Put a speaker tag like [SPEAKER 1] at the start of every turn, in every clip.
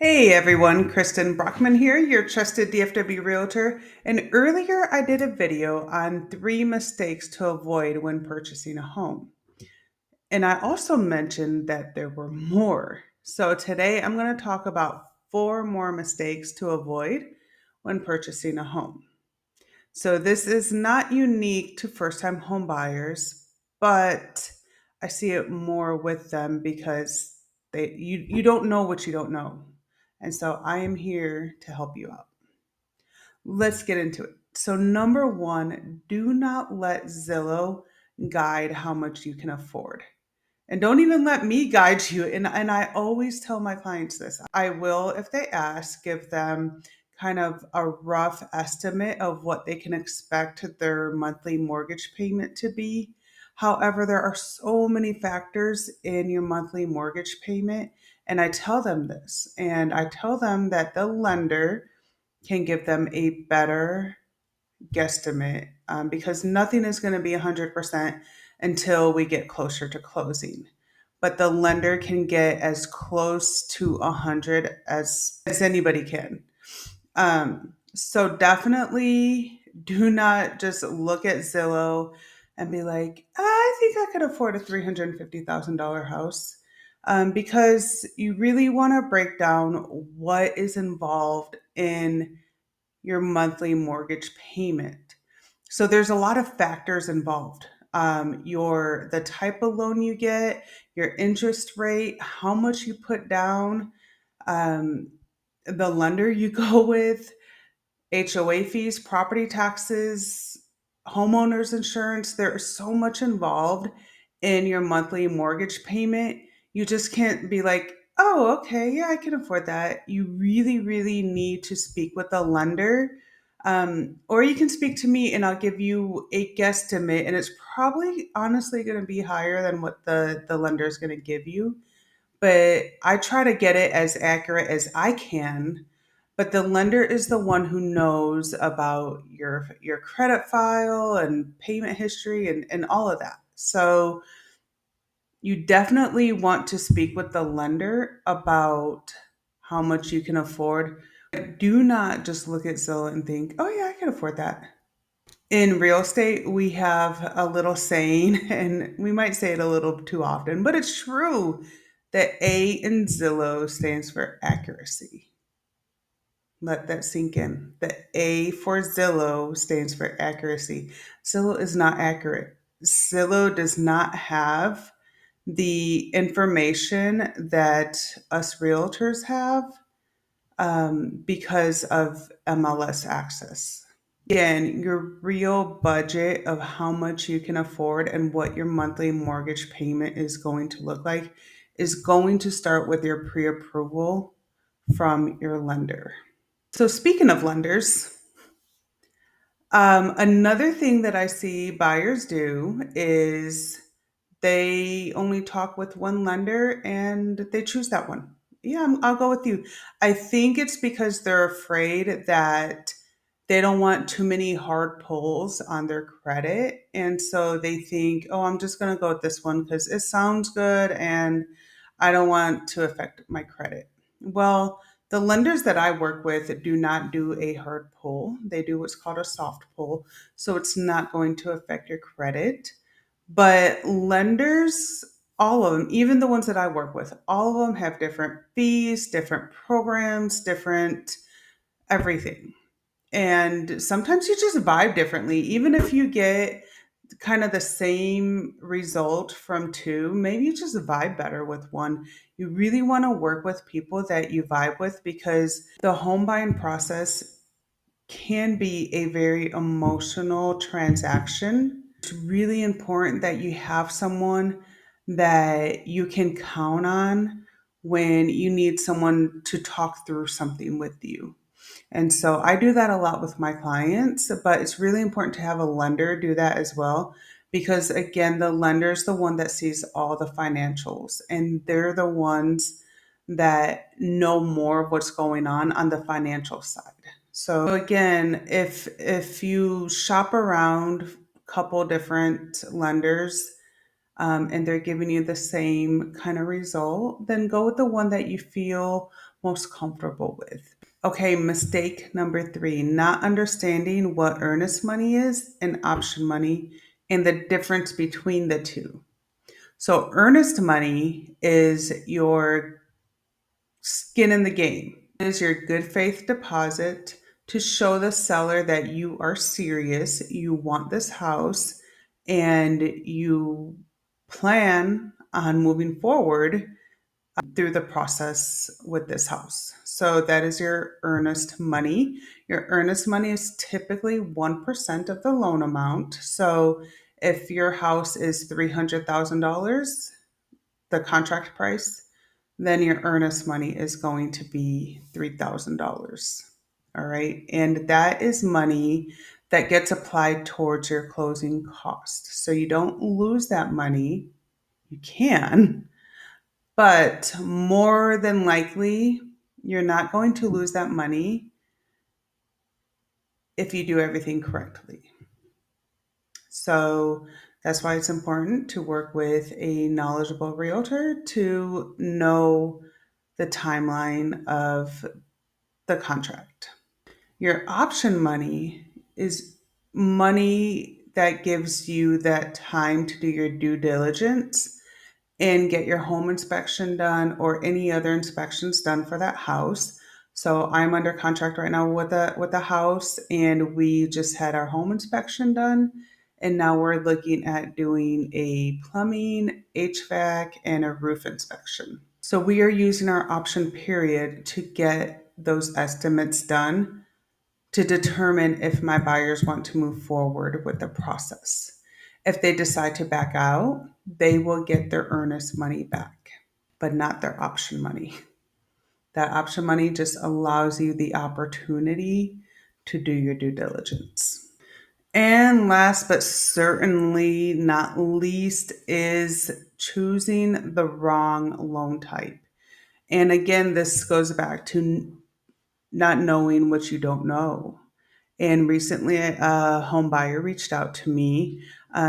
[SPEAKER 1] Hey everyone, Kristen Brockman here, your trusted DFW realtor. And earlier I did a video on 3 mistakes to avoid when purchasing a home. And I also mentioned that there were more. So today I'm going to talk about 4 more mistakes to avoid when purchasing a home. So this is not unique to first-time home buyers, but I see it more with them because you don't know what you don't know. And so I am here to help you out. Let's get into it. So number 1, do not let Zillow guide how much you can afford. And don't even let me guide you. And I always tell my clients this. I will, if they ask, give them kind of a rough estimate of what they can expect their monthly mortgage payment to be. However, there are so many factors in your monthly mortgage payment. And I tell them this. And I tell them that the lender can give them a better guesstimate because nothing is going to be 100% until we get closer to closing. But the lender can get as close to 100 as anybody can. So definitely do not just look at Zillow and be like, I think I could afford a $350,000 house. Because you really want to break down what is involved in your monthly mortgage payment. So there's a lot of factors involved. The type of loan you get, your interest rate, how much you put down, um, the lender you go with, HOA fees, property taxes, homeowners insurance. There is so much involved in your monthly mortgage payment. You just can't be like, oh, okay, yeah, I can afford that. You really, really need to speak with the lender. Or you can speak to me and I'll give you a guesstimate, and it's probably honestly going to be higher than what the lender is going to give you. But I try to get it as accurate as I can, but the lender is the one who knows about your credit file and payment history and all of that. So you definitely want to speak with the lender about how much you can afford. Do not just look at Zillow and think, oh yeah, I can afford that. In real estate, we have a little saying, and we might say it a little too often, but it's true that A in Zillow stands for accuracy. Let that sink in. The A for Zillow stands for accuracy. Zillow is not accurate. Zillow does not have the information that us realtors have because of MLS access. Again, your real budget of how much you can afford and what your monthly mortgage payment is going to look like is going to start with your pre approval from your lender. So, speaking of lenders, another thing that I see buyers do is they only talk with one lender and they choose that one. Yeah, I'll go with you. I think it's because they're afraid that they don't want too many hard pulls on their credit. And so they think, oh, I'm just going to go with this one because it sounds good and I don't want to affect my credit. Well, the lenders that I work with do not do a hard pull. They do what's called a soft pull. So it's not going to affect your credit. But lenders, all of them, even the ones that I work with, all of them have different fees, different programs, different everything. And sometimes you just vibe differently. Even if you get kind of the same result from two, maybe you just vibe better with one. You really want to work with people that you vibe with because the home buying process can be a very emotional transaction. It's really important that you have someone that you can count on when you need someone to talk through something with you. And so I do that a lot with my clients, but it's really important to have a lender do that as well. Because again, the lender is the one that sees all the financials and they're the ones that know more of what's going on the financial side. So again, if you shop around a couple different lenders and they're giving you the same kind of result, then go with the one that you feel most comfortable with. Okay, mistake number 3, not understanding what earnest money is and option money and the difference between the two. So, earnest money is your skin in the game. It is your good faith deposit to show the seller that you are serious, you want this house, and you plan on moving forward through the process with this house. So that is your earnest money. Your earnest money is typically 1% of the loan amount. So if your house is $300,000, the contract price, then your earnest money is going to be $3,000. All right. And that is money that gets applied towards your closing cost. So you don't lose that money. You can, but more than likely, you're not going to lose that money if you do everything correctly. So that's why it's important to work with a knowledgeable realtor to know the timeline of the contract. Your option money is money that gives you that time to do your due diligence and get your home inspection done or any other inspections done for that house. So I'm under contract right now with the house, and we just had our home inspection done, and now we're looking at doing a plumbing, HVAC, and a roof inspection. So we are using our option period to get those estimates done to determine if my buyers want to move forward with the process. If they decide to back out, they will get their earnest money back, but not their option money. That option money just allows you the opportunity to do your due diligence. And last but certainly not least is choosing the wrong loan type. And again, this goes back to not knowing what you don't know. And recently, a home buyer reached out to me.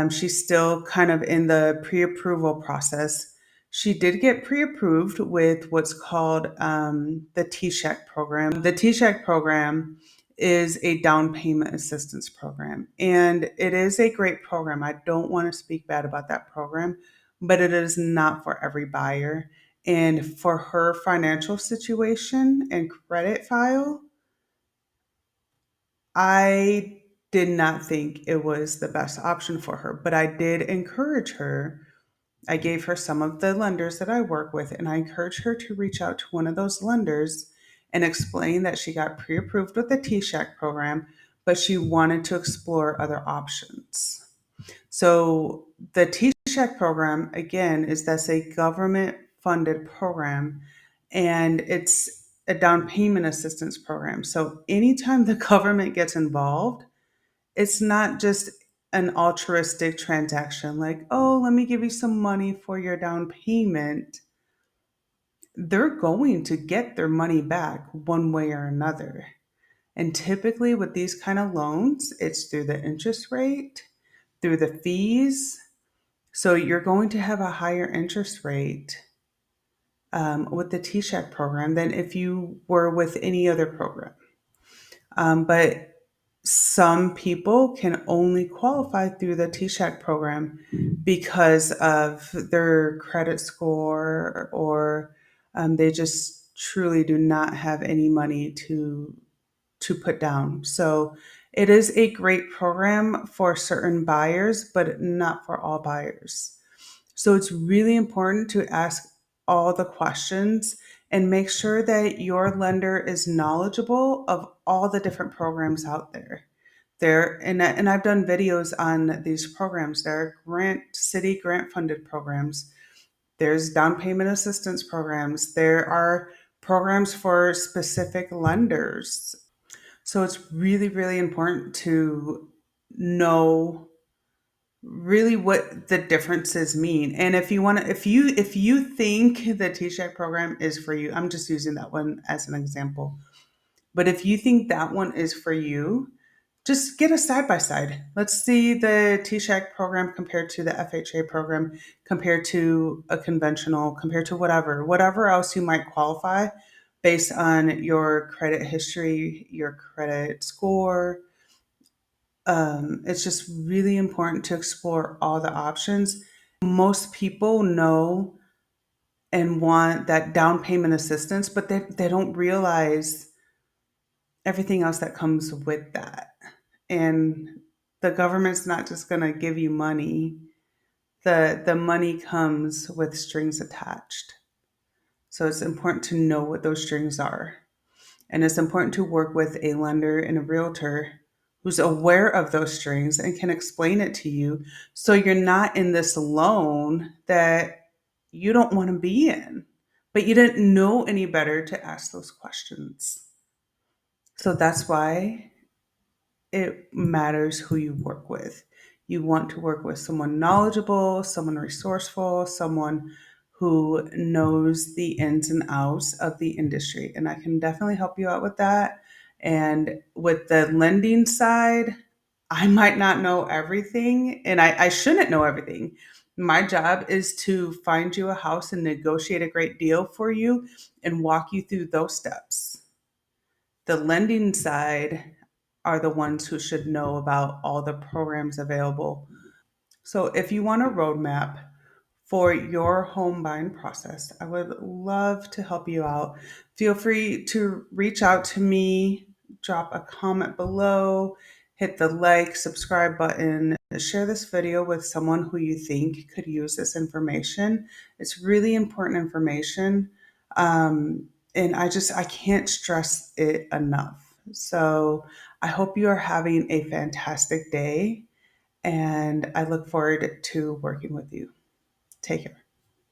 [SPEAKER 1] She's still kind of in the pre approval process. She did get pre approved with what's called the TSHAC program. The TSHAC program is a down payment assistance program, and it is a great program. I don't want to speak bad about that program, but it is not for every buyer. And for her financial situation and credit file, I did not think it was the best option for her, but I did encourage her. I gave her some of the lenders that I work with, and I encouraged her to reach out to one of those lenders and explain that she got pre approved with the TSHAC program, but she wanted to explore other options. So, the TSHAC program, again, is that's a government funded program, and it's a down payment assistance program. So anytime the government gets involved, it's not just an altruistic transaction like, oh, let me give you some money for your down payment. They're going to get their money back one way or another. And typically with these kind of loans, it's through the interest rate, through the fees. So you're going to have a higher interest rate with the TSHAC program than if you were with any other program. But some people can only qualify through the TSHAC program because of their credit score, or they just truly do not have any money to put down. So it is a great program for certain buyers, but not for all buyers. So it's really important to ask all the questions and make sure that your lender is knowledgeable of all the different programs out there. And I've done videos on these programs. There are city grant funded programs. There's down payment assistance programs. There are programs for specific lenders. So it's really, really important to know really what the differences mean. And if you want to, if you think the TSHAC program is for you, I'm just using that one as an example. But if you think that one is for you, just get a side by side. Let's see the TSHAC program compared to the FHA program, compared to a conventional, compared to whatever else you might qualify. based on your credit history, your credit score. It's just really important to explore all the options. Most people know and want that down payment assistance, but they don't realize everything else that comes with that. And the government's not just going to give you money. The money comes with strings attached. So it's important to know what those strings are. And it's important to work with a lender and a realtor who's aware of those strings and can explain it to you so you're not in this loan that you don't want to be in, but you didn't know any better to ask those questions. So that's why it matters who you work with. You want to work with someone knowledgeable, someone resourceful, someone who knows the ins and outs of the industry. And I can definitely help you out with that. And with the lending side, I might not know everything and I shouldn't know everything. My job is to find you a house and negotiate a great deal for you and walk you through those steps. The lending side are the ones who should know about all the programs available. So if you want a roadmap for your home buying process, I would love to help you out. Feel free to reach out to me, drop a comment below, hit the like, subscribe button, share this video with someone who you think could use this information. It's really important information. And I can't stress it enough. So I hope you are having a fantastic day and I look forward to working with you. Take care.